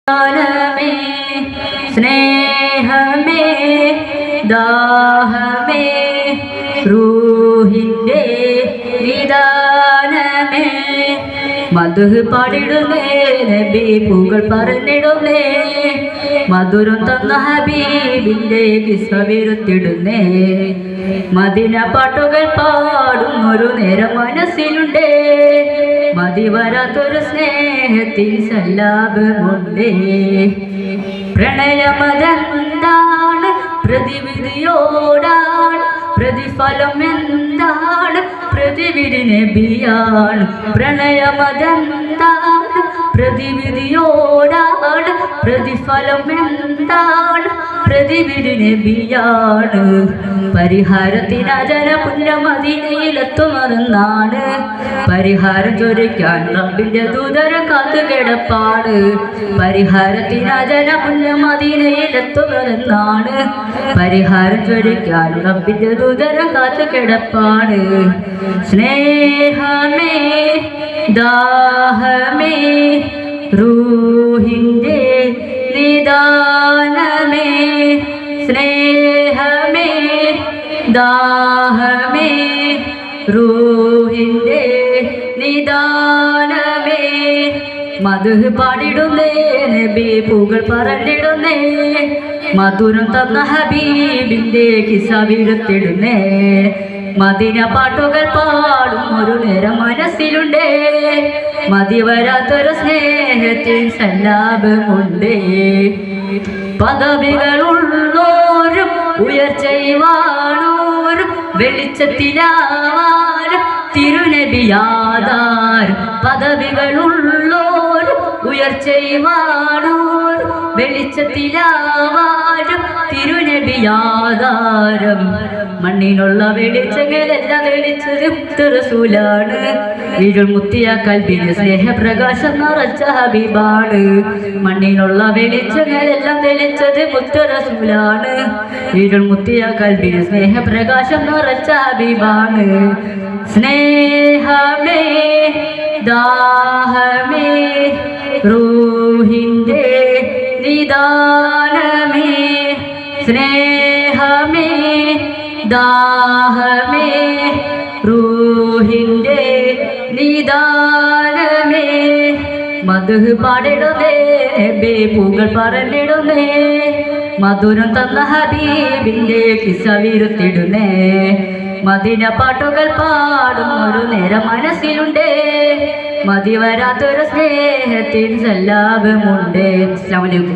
ാനമേ സ്നേഹമേ ദാഹമേ റൂഹിൻ്റെ നിദാനമേ മധു പാടിടുന്നേ നബി പൂകൾ പറഞ്ഞിടുന്നേ മധുരം തന്ന ഹബീബിൻ്റെ കിസ്വവിരുത്തിടുന്നേ മദിന പാട്ടുകൾ പാടും ഒരു നേരം മനസ്സിലുണ്ടേ മതി വരാത്തൊരു സ്നേഹത്തിൽ സല്ലാപമുണ്ടേ പ്രണയമതെന്താണ് പ്രതിവിധിയോടാണ് പ്രതിഫലം എന്താണ് പ്രതിവിധി നബിയാണ് പ്രണയമതെന്താണ് പ്രതിവിധിയോടാണ് പ്രതിഫലം എന്താണ് പ്രതിവിധി നബിയാണ് പരിഹാരത്തിന് ജനപുണ്യമദീനയിലെത്തുമതെന്നാണ് പരിഹാരം ചൊരിക്കാൻ റബ്ബിന്റെ ദൂതര കാത്തു കിടപ്പാണ് പരിഹാരത്തിന് ജനപുണ്യമദീനയിലെത്തുമതെന്നാണ് പരിഹാരം ചൊരിക്കാൻ റബ്ബിന്റെ ദൂതര കാത്തു കിടപ്പാണ് സ്നേഹമേ ദാഹമേ റൂഹിൻ്റെ നിദാനമേ സ്നേഹമേ ദാഹമേ റൂഹിൻ്റെ നിദാനമേ മധു പാടിടുന്നേ നബി പൂകൾ പറഞ്ഞിടുന്നേ മധുരം തന്ന ഹബീബിൻ്റെ കിസ്സവിരുത്തിടുന്നേ മദിന പാട്ടുകൾ പാടും ഒരു നേരം മനസ്സിലുണ്ടേ മതി വരാത്തൊരു സ്നേഹത്തിൽ സല്ലാപമുണ്ടേ പദവികളുള്ളോരും ഉയർച്ചയുവാണോരും വെളിച്ചത്തിലാവാനും തിരുനബിയാധാരം പദവികളുള്ളോരും ഉയർച്ചയുവാണോരും വെളിച്ചത്തിലാവാനും തിരുനബിയാധാരം മണ്ണിനുള്ള വെളിച്ചങ്ങളെല്ലാം വെളിച്ചത് റസൂലാണ് ഇരുൾ മുത്തിയ കൽബിന് സ്നേഹപ്രകാശം നിറച്ച ഹബീബാണ് മണ്ണിനുള്ള വെളിച്ചങ്ങളെല്ലാം തെളിച്ചത് മുത്ത് റസൂലാണ് ഇരുൾ മുത്തിയ കൽബിന് സ്നേഹപ്രകാശം നിറച്ച ഹബീബാണ് സ്നേഹമേ ദാഹമേ റൂഹിൻ്റെ നിദാനമേ സ്നേഹമേ ദാഹമേ റൂഹിൻ്റെ നിദാനമേ മധു പാടിടുന്നേ നബി പൂകൾ പറഞ്ഞിടുന്നേ മധുരം തന്ന ഹബീബിൻ്റെ കിസ്സവിരുത്തിടുന്നേ മദിന പാട്ടുകൾ പാടും ഒരു നേരം മനസ്സിലുണ്ടേ മതി വരാത്തൊരു സ്നേഹത്തിൽ സല്ലാപമുണ്ടേ. അസ്സലാമു അലൈക്കും.